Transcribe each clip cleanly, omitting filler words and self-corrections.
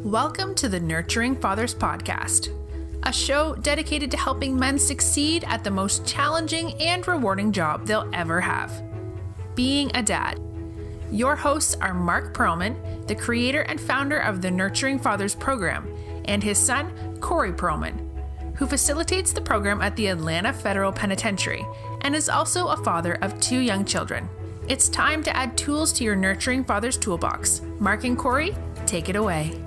Welcome to the Nurturing Fathers Podcast, a show dedicated to helping men succeed at the most challenging and rewarding job they'll ever have, being a dad. Your hosts are Mark Perlman, the creator and founder of the Nurturing Fathers program, and his son, Corey Perlman, who facilitates the program at the Atlanta Federal Penitentiary and is also a father of 2 young children. It's time to add tools to your Nurturing Fathers toolbox. Mark and Corey, take it away.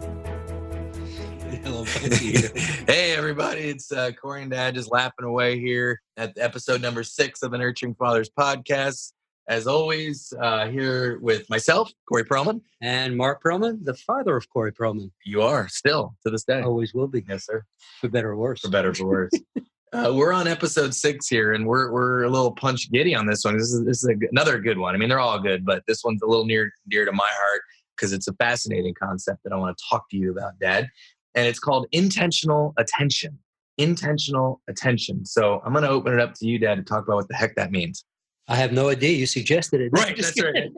Hey everybody, it's Corey and Dad just laughing away here at episode number 6 of the Nurturing Fathers podcast. As always, here with myself, Corey Perlman. And Mark Perlman, the father of Corey Perlman. You are still to this day. Always will be. Yes, sir. For better or worse. For better or for worse. We're on episode 6 here, and we're a little punch giddy on this one. This is another good one. I mean, they're all good, but this one's a little near dear to my heart because it's a fascinating concept that I want to talk to you about, Dad. And it's called intentional attention. Intentional attention. So I'm going to open it up to you, Dad, to talk about what the heck that means. I have no idea. You suggested it. Right, that's right.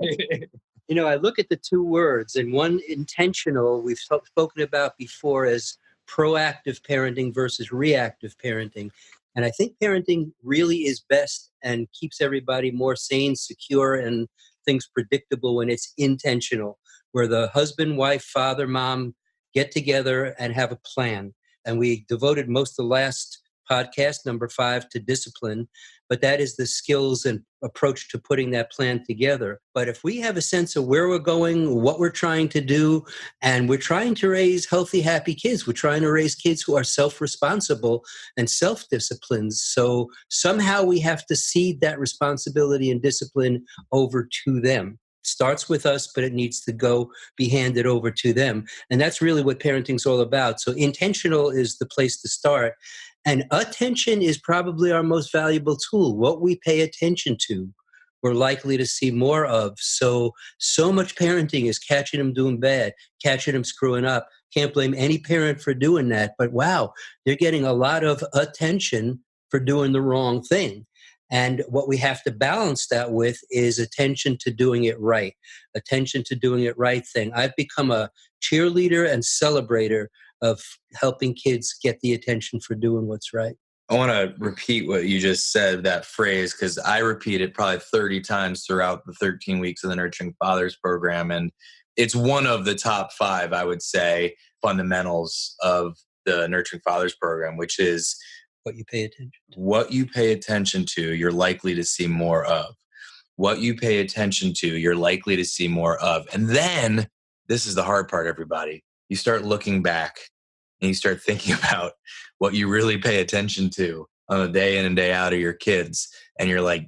You know, I look at the 2 words, and one intentional we've spoken about before as proactive parenting versus reactive parenting. And I think parenting really is best and keeps everybody more sane, secure, and things predictable when it's intentional, where the husband, wife, father, mom get together and have a plan. And we devoted most of the last podcast, number 5, to discipline, but that is the skills and approach to putting that plan together. But if we have a sense of where we're going, what we're trying to do, and we're trying to raise healthy, happy kids, we're trying to raise kids who are self-responsible and self-disciplined. So somehow we have to cede that responsibility and discipline over to them. Starts with us, but it needs to be handed over to them. And that's really what parenting's all about. So intentional is the place to start. And attention is probably our most valuable tool. What we pay attention to, we're likely to see more of. So much parenting is catching them doing bad, catching them screwing up. Can't blame any parent for doing that. But wow, they're getting a lot of attention for doing the wrong thing. And what we have to balance that with is attention to doing it right, attention to doing it right thing. I've become a cheerleader and celebrator of helping kids get the attention for doing what's right. I want to repeat what you just said, that phrase, because I repeat it probably 30 times throughout the 13 weeks of the Nurturing Fathers program. And it's one of the top 5, I would say, fundamentals of the Nurturing Fathers program, which is what you pay attention to. What you pay attention to, you're likely to see more of. What you pay attention to, you're likely to see more of. And then, this is the hard part, everybody. You start looking back and you start thinking about what you really pay attention to on a day in and day out of your kids. And you're like,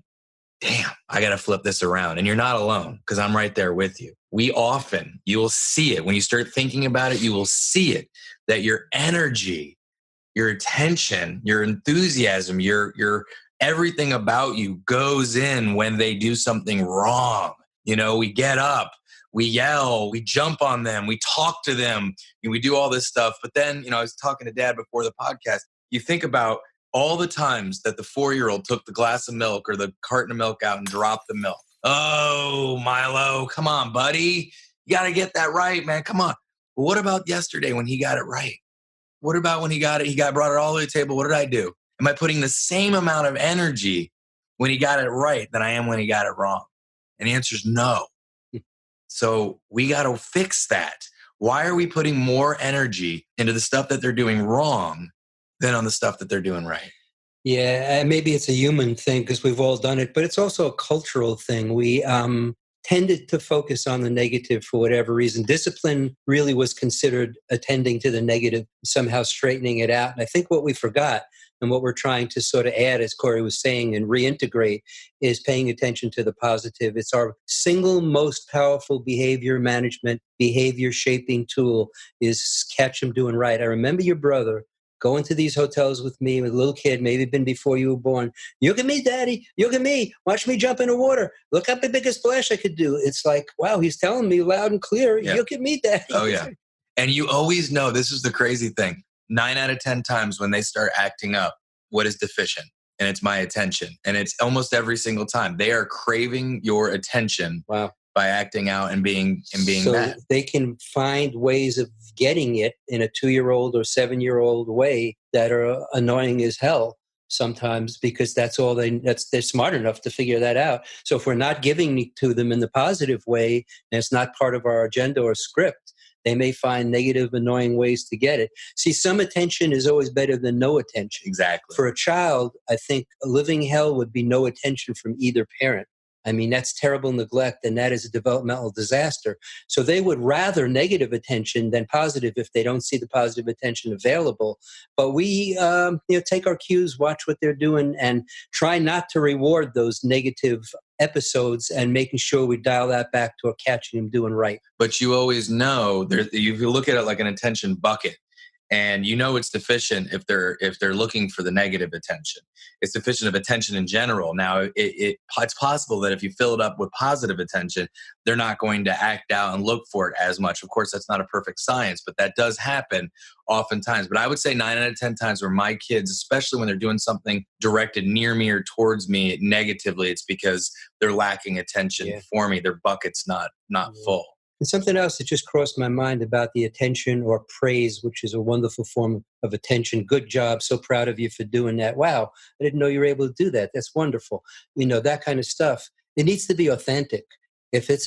damn, I got to flip this around. And you're not alone because I'm right there with you. You will see it. When you start thinking about it, you will see it, that your energy, your attention, your enthusiasm, your everything about you goes in when they do something wrong. You know, we get up, we yell, we jump on them, we talk to them, and we do all this stuff. But then, I was talking to Dad before the podcast. You think about all the times that the 4-year-old took the glass of milk or the carton of milk out and dropped the milk. Oh, Milo, come on, buddy. You got to get that right, man. Come on. But what about yesterday when he got it right? What about when he brought it all to the table? What did I do? Am I putting the same amount of energy when he got it right than I am when he got it wrong? And the answer is no. So we got to fix that. Why are we putting more energy into the stuff that they're doing wrong than on the stuff that they're doing right? Yeah, maybe it's a human thing because we've all done it, but it's also a cultural thing. We tended to focus on the negative for whatever reason. Discipline really was considered attending to the negative, somehow straightening it out. And I think what we forgot and what we're trying to sort of add, as Corey was saying, and reintegrate is paying attention to the positive. It's our single most powerful behavior management, behavior shaping tool is catch them doing right. I remember your brother going to these hotels with me, with a little kid, maybe been before you were born. Look at me, Daddy. Look at me. Watch me jump in the water. Look how big a splash I could do. It's like, wow, he's telling me loud and clear, yeah. Look at me, Daddy. Oh, yeah. And you always know, this is the crazy thing. 9 out of 10 times when they start acting up, what is deficient? And it's my attention. And it's almost every single time. They are craving your attention. Wow. by acting out and being so mad. they can find ways of getting it in a 2-year-old or 7-year-old way that are annoying as hell sometimes, because they're smart enough to figure that out. So if we're not giving it to them in the positive way, and it's not part of our agenda or script, they may find negative, annoying ways to get it. See, some attention is always better than no attention. Exactly. For a child, I think a living hell would be no attention from either parent. I mean, that's terrible neglect, and that is a developmental disaster. So they would rather negative attention than positive if they don't see the positive attention available. But we take our cues, watch what they're doing, and try not to reward those negative episodes, and making sure we dial that back to catching them doing right. But you always know, if you look at it like an attention bucket, and you know it's deficient if they're looking for the negative attention. It's deficient of attention in general. Now, it's possible that if you fill it up with positive attention, they're not going to act out and look for it as much. Of course, that's not a perfect science, but that does happen oftentimes. But I would say 9 out of 10 times where my kids, especially when they're doing something directed near me or towards me negatively, it's because they're lacking attention for me. Their bucket's not full. And something else that just crossed my mind about the attention or praise, which is a wonderful form of attention. Good job. So proud of you for doing that. Wow. I didn't know you were able to do that. That's wonderful. That kind of stuff. It needs to be authentic. If you're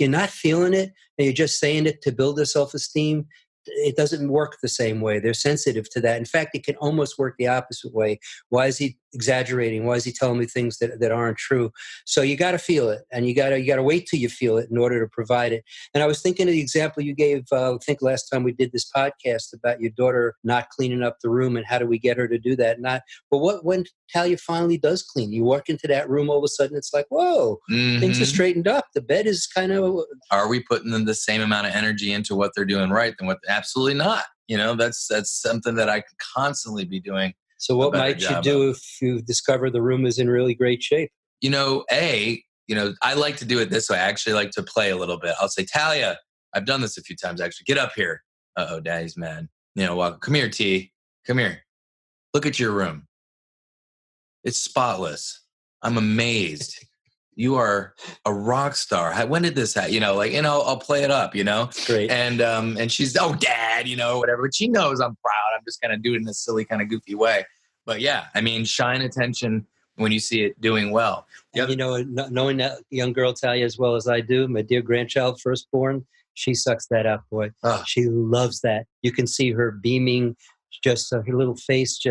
not feeling it and you're just saying it to build their self-esteem, it doesn't work the same way. They're sensitive to that. In fact, it can almost work the opposite way. Why is he exaggerating? Why is he telling me things that aren't true? So you got to feel it, and you got to wait till you feel it in order to provide it. And I was thinking of the example you gave, I think last time we did this podcast, about your daughter not cleaning up the room and how do we get her to do that? When Talia finally does clean, you walk into that room, all of a sudden it's like, whoa, things are straightened up. The bed is kind of... Are we putting them the same amount of energy into what they're doing right than what? Absolutely not. That's something that I could constantly be doing. So what might you do if you discover the room is in really great shape? I like to do it this way. I actually like to play a little bit. I'll say, Talia, I've done this a few times actually. Get up here. Uh-oh, Daddy's mad. Welcome. Come here, T. Come here. Look at your room. It's spotless. I'm amazed. You are a rock star. When did this happen? I'll play it up, Great. And she's, oh, Dad, whatever. But she knows I'm proud. I'm just kind of doing it in a silly, kind of goofy way. But yeah, shine attention when you see it doing well. And, knowing that young girl Talia as well as I do, my dear grandchild, firstborn, she sucks that up, boy. Oh. She loves that. You can see her beaming, just her little face,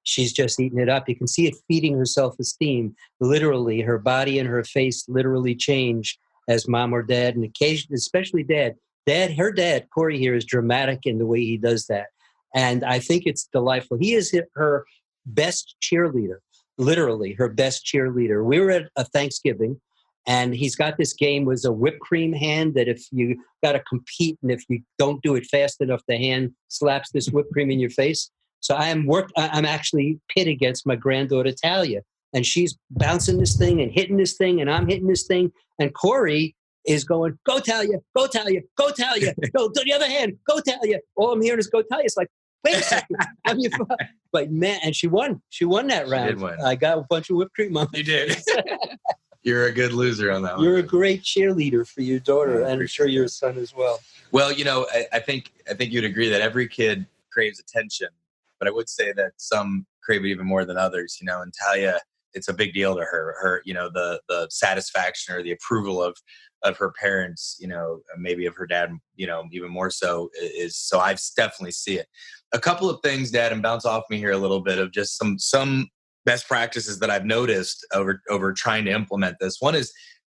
she's just eating it up. You can see it feeding her self-esteem. Literally, her body and her face literally change as mom or dad, and occasionally, especially dad. Her dad, Corey here, is dramatic in the way he does that. And I think it's delightful. He is her best cheerleader, literally her best cheerleader. We were at a Thanksgiving, and he's got this game with a whipped cream hand that if you got to compete, and if you don't do it fast enough, the hand slaps this whipped cream in your face. So I'm actually pit against my granddaughter Talia, and she's bouncing this thing and hitting this thing, and I'm hitting this thing, and Corey is going, go Talia, go Talia, go Talia, go to the other hand, go Talia. All I'm hearing is go Talia. It's like, wait a second, but man, and she won that round. She did win. I got a bunch of whipped cream on me. You did. You're a good loser on that one. You're a great cheerleader for your daughter, and I'm sure your son as well. Well, I think you'd agree that every kid craves attention. But I would say that some crave it even more than others, and Talia, it's a big deal to her. Her, the satisfaction or the approval of her parents, maybe of her dad, even more so is. So I definitely see it. A couple of things, Dad, and bounce off me here a little bit of just some best practices that I've noticed over trying to implement this. One is,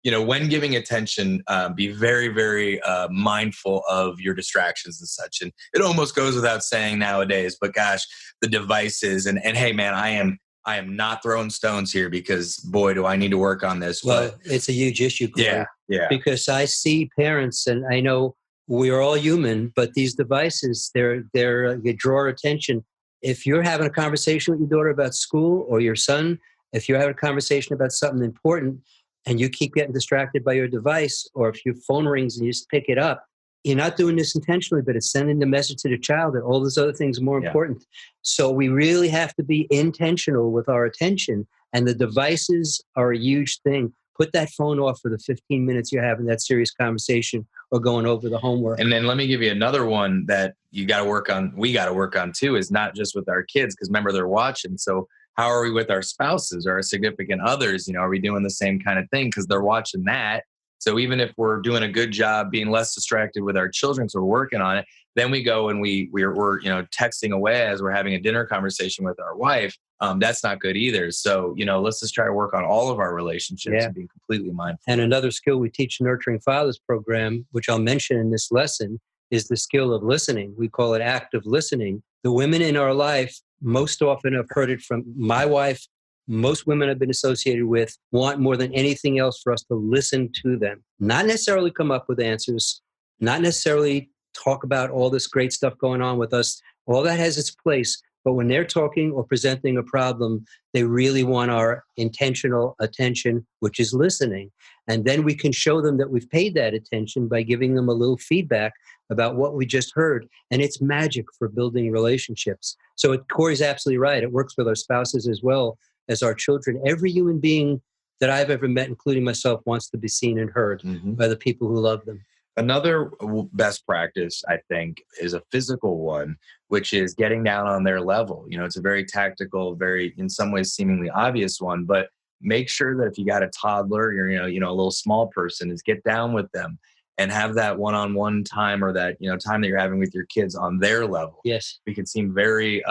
when giving attention, be very, very mindful of your distractions and such. And it almost goes without saying nowadays, but gosh, the devices and hey, man, I am not throwing stones here because boy, do I need to work on this. Well, it's a huge issue, Corey, yeah. Because I see parents, and I know we are all human, but these devices, they draw attention. If you're having a conversation with your daughter about school or your son, if you're having a conversation about something important, and you keep getting distracted by your device, or if your phone rings and you just pick it up, you're not doing this intentionally, but it's sending the message to the child that all those other things are more important. So we really have to be intentional with our attention, and the devices are a huge thing. Put that phone off for the 15 minutes you're having that serious conversation or going over the homework. And then let me give you another one that you got to work on. We got to work on too, is not just with our kids, because remember, they're watching. So how are we with our spouses or our significant others? Are we doing the same kind of thing? Because they're watching that. So even if we're doing a good job being less distracted with our children, so we're working on it, then we go and we're texting away as we're having a dinner conversation with our wife. That's not good either. So, let's just try to work on all of our relationships and being completely mindful. And another skill we teach in Nurturing Fathers program, which I'll mention in this lesson, is the skill of listening. We call it active listening. The women in our life, most often I've heard it from my wife, most women I've been associated with, want more than anything else for us to listen to them. Not necessarily come up with answers, not necessarily talk about all this great stuff going on with us. All that has its place. But when they're talking or presenting a problem, they really want our intentional attention, which is listening. And then we can show them that we've paid that attention by giving them a little feedback about what we just heard. And it's magic for building relationships. So Corey's absolutely right. It works with our spouses as well as our children. Every human being that I've ever met, including myself, wants to be seen and heard by the people who love them. Another best practice, I think, is a physical one, which is getting down on their level. It's a very tactical, very, in some ways, seemingly obvious one, but make sure that if you got a toddler, you're, a little small person, is get down with them and have that one-on-one time, or that, time that you're having with your kids on their level. Yes. We can seem very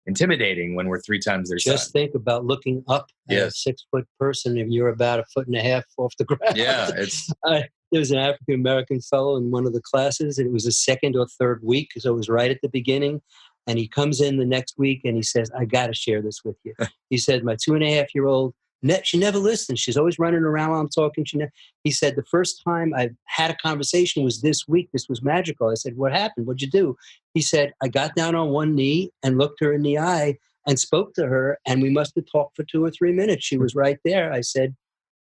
intimidating when we're 3 times their size. Just think about looking up at a 6-foot person and you're about 1.5 feet off the ground. Yeah. There was an African-American fellow in one of the classes, and it was the 2nd or 3rd week, so it was right at the beginning. And he comes in the next week and he says, I got to share this with you. He said, my 2.5-year-old, she never listens. She's always running around while I'm talking. He said, the first time I had a conversation was this week. This was magical. I said, what happened? What'd you do? He said, I got down on one knee and looked her in the eye and spoke to her, and we must have talked for 2 or 3 minutes. She was right there. I said,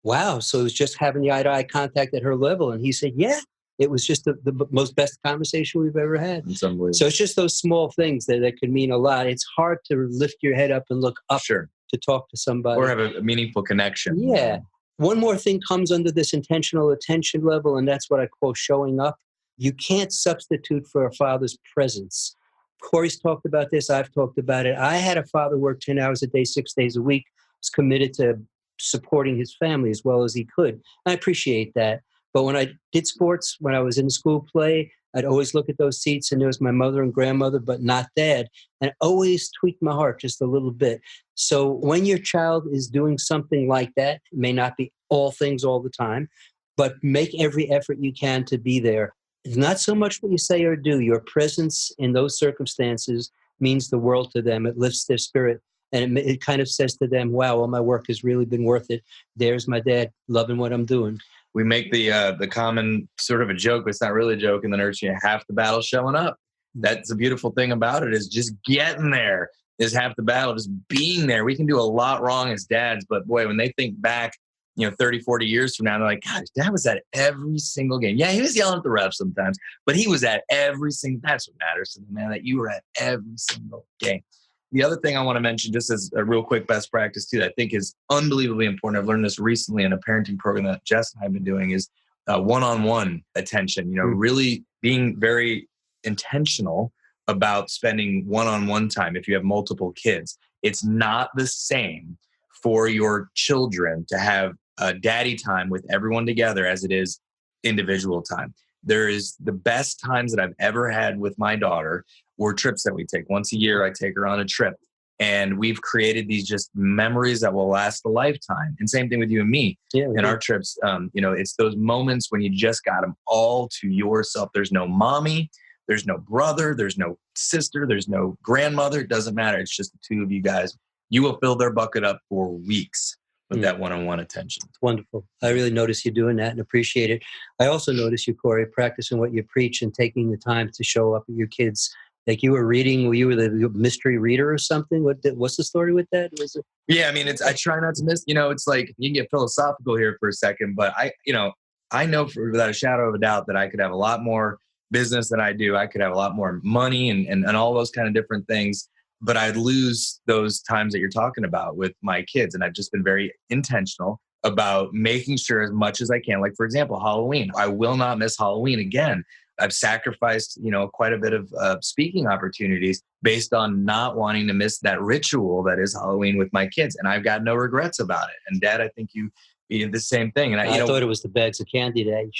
wow. So it was just having the eye-to-eye contact at her level. And he said, yeah, it was just the most best conversation we've ever had. So it's just those small things that could mean a lot. It's hard to lift your head up and look up to talk to somebody. Or have a meaningful connection. Yeah. One more thing comes under this intentional attention level, and that's what I call showing up. You can't substitute for a father's presence. Corey's talked about this. I've talked about it. I had a father work 10 hours a day, 6 days a week, was committed to supporting his family as well as he could. I appreciate that. But when I did sports, when I was in the school play, I'd always look at those seats and there was my mother and grandmother, but not dad. And it always tweaked my heart just a little bit. So when your child is doing something like that, it may not be all things all the time, but make every effort you can to be there. It's not so much what you say or do. Your presence in those circumstances means the world to them. It lifts their spirit. And it kind of says to them, wow, all my work has really been worth it. There's my dad loving what I'm doing. We make the common sort of a joke, but it's not really a joke in the nursery. Half the battle showing up. That's the beautiful thing about it, is just getting there is half the battle, just being there. We can do a lot wrong as dads, but boy, when they think back, 30, 40 years from now, they're like, gosh, Dad was at every single game. Yeah, he was yelling at the refs sometimes, but he was at every single, that's what matters to them, man, that you were at every single game. The other thing I want to mention, just as a real quick best practice too, that I think is unbelievably important. I've learned this recently in a parenting program that Jess and I have been doing, is one-on-one attention, really being very intentional about spending one-on-one time. If you have multiple kids, it's not the same for your children to have daddy time with everyone together as it is individual time. There is the best times that I've ever had with my daughter were trips that we take. Once a year, I take her on a trip. And we've created these just memories that will last a lifetime. And same thing with you and me in our trips. It's those moments when you just got them all to yourself. There's no mommy, there's no brother, there's no sister, there's no grandmother. It doesn't matter. It's just the two of you guys. You will fill their bucket up for weeks with that one-on-one attention. It's wonderful. I really notice you doing that and appreciate it. I also notice you, Corey, practicing what you preach and taking the time to show up at your kids. Like you were reading, you were the mystery reader or something. What's the story with that? Yeah, I mean, I try not to miss. It's like you can get philosophical here for a second, but I know without a shadow of a doubt that I could have a lot more business than I do. I could have a lot more money and all those kind of different things. But I'd lose those times that you're talking about with my kids. And I've just been very intentional about making sure as much as I can, like for example, Halloween, I will not miss Halloween again. I've sacrificed, quite a bit of speaking opportunities based on not wanting to miss that ritual that is Halloween with my kids. And I've got no regrets about it. And Dad, I think you did the same thing. And I thought it was the bags of candy day.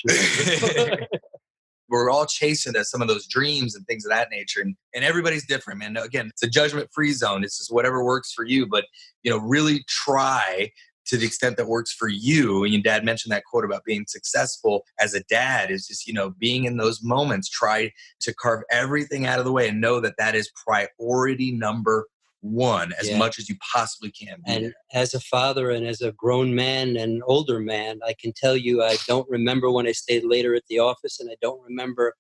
We're all chasing some of those dreams and things of that nature. And everybody's different, man. Again, it's a judgment-free zone. It's just whatever works for you. But, really try to the extent that works for you. And your dad mentioned that quote about being successful as a dad is just, being in those moments, try to carve everything out of the way and know that that is priority number one as much as you possibly can. And as a father and as a grown man and older man, I can tell you, I don't remember when I stayed later at the office, and I don't remember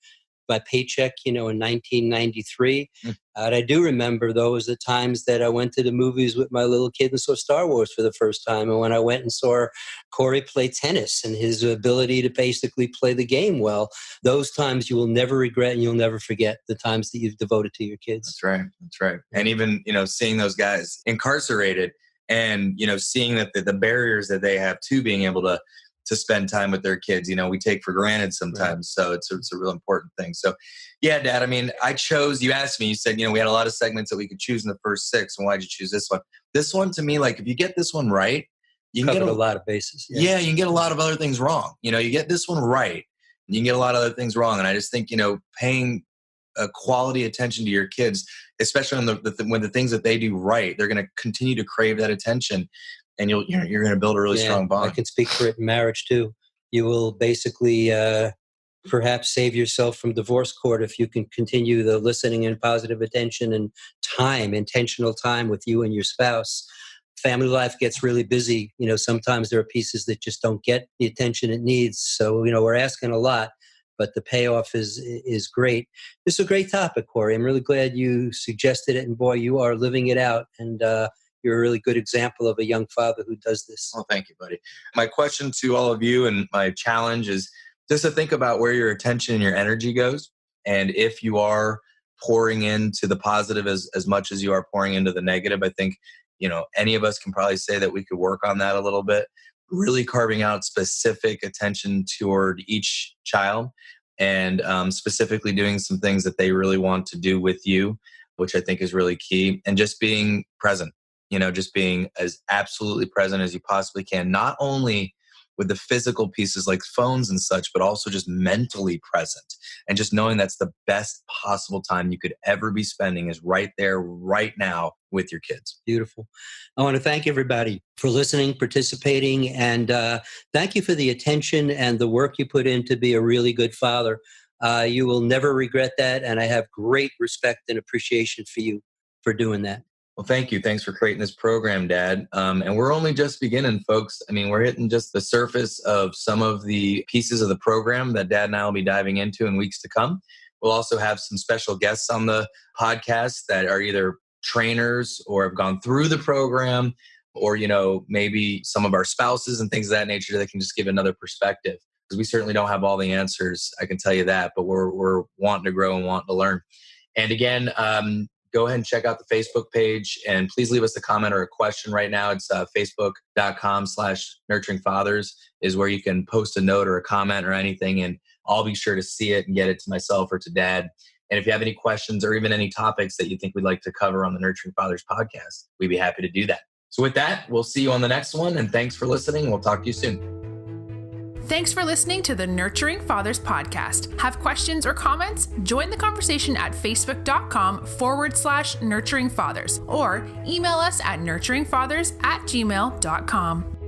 my paycheck, in 1993. But I do remember those the times that I went to the movies with my little kid and saw Star Wars for the first time. And when I went and saw Corey play tennis and his ability to basically play the game well, those times you will never regret and you'll never forget the times that you've devoted to your kids. That's right. And even, seeing those guys incarcerated and, seeing that the barriers that they have to being able to spend time with their kids, we take for granted sometimes. Right. So it's a real important thing. So yeah, Dad, you asked me, you said, we had a lot of segments that we could choose in the first 6. And why'd you choose this one? This one to me, like if you get this one right, you can get a lot of bases. Yeah, you can get a lot of other things wrong. You get this one right, and you can get a lot of other things wrong. And I just think, paying a quality attention to your kids, especially on when the things that they do right, they're going to continue to crave that attention. And you're going to build a really strong bond. I can speak for it in marriage too. You will basically perhaps save yourself from divorce court if you can continue the listening and positive attention and intentional time with you and your spouse. Family life gets really busy. Sometimes there are pieces that just don't get the attention it needs. So, we're asking a lot, but the payoff is great. This is a great topic, Corey. I'm really glad you suggested it. And boy, you are living it out. And, you're a really good example of a young father who does this. Well, thank you, buddy. My question to all of you and my challenge is just to think about where your attention and your energy goes. And if you are pouring into the positive as much as you are pouring into the negative, I think, any of us can probably say that we could work on that a little bit, really carving out specific attention toward each child and specifically doing some things that they really want to do with you, which I think is really key. And just being present. Just being as absolutely present as you possibly can, not only with the physical pieces like phones and such, but also just mentally present and just knowing that's the best possible time you could ever be spending is right there, right now with your kids. Beautiful. I want to thank everybody for listening, participating, and thank you for the attention and the work you put in to be a really good father. You will never regret that, and I have great respect and appreciation for you for doing that. Well, thank you. Thanks for creating this program, Dad. And we're only just beginning, folks. We're hitting just the surface of some of the pieces of the program that Dad and I will be diving into in weeks to come. We'll also have some special guests on the podcast that are either trainers or have gone through the program or, maybe some of our spouses and things of that nature that can just give another perspective. Because we certainly don't have all the answers, I can tell you that, but we're wanting to grow and wanting to learn. And again, go ahead and check out the Facebook page and please leave us a comment or a question right now. It's facebook.com/nurturingfathers is where you can post a note or a comment or anything. And I'll be sure to see it and get it to myself or to Dad. And if you have any questions or even any topics that you think we'd like to cover on the Nurturing Fathers podcast, we'd be happy to do that. So with that, we'll see you on the next one. And thanks for listening. We'll talk to you soon. Thanks for listening to the Nurturing Fathers podcast. Have questions or comments? Join the conversation at facebook.com/nurturingfathers or email us at nurturingfathers@gmail.com.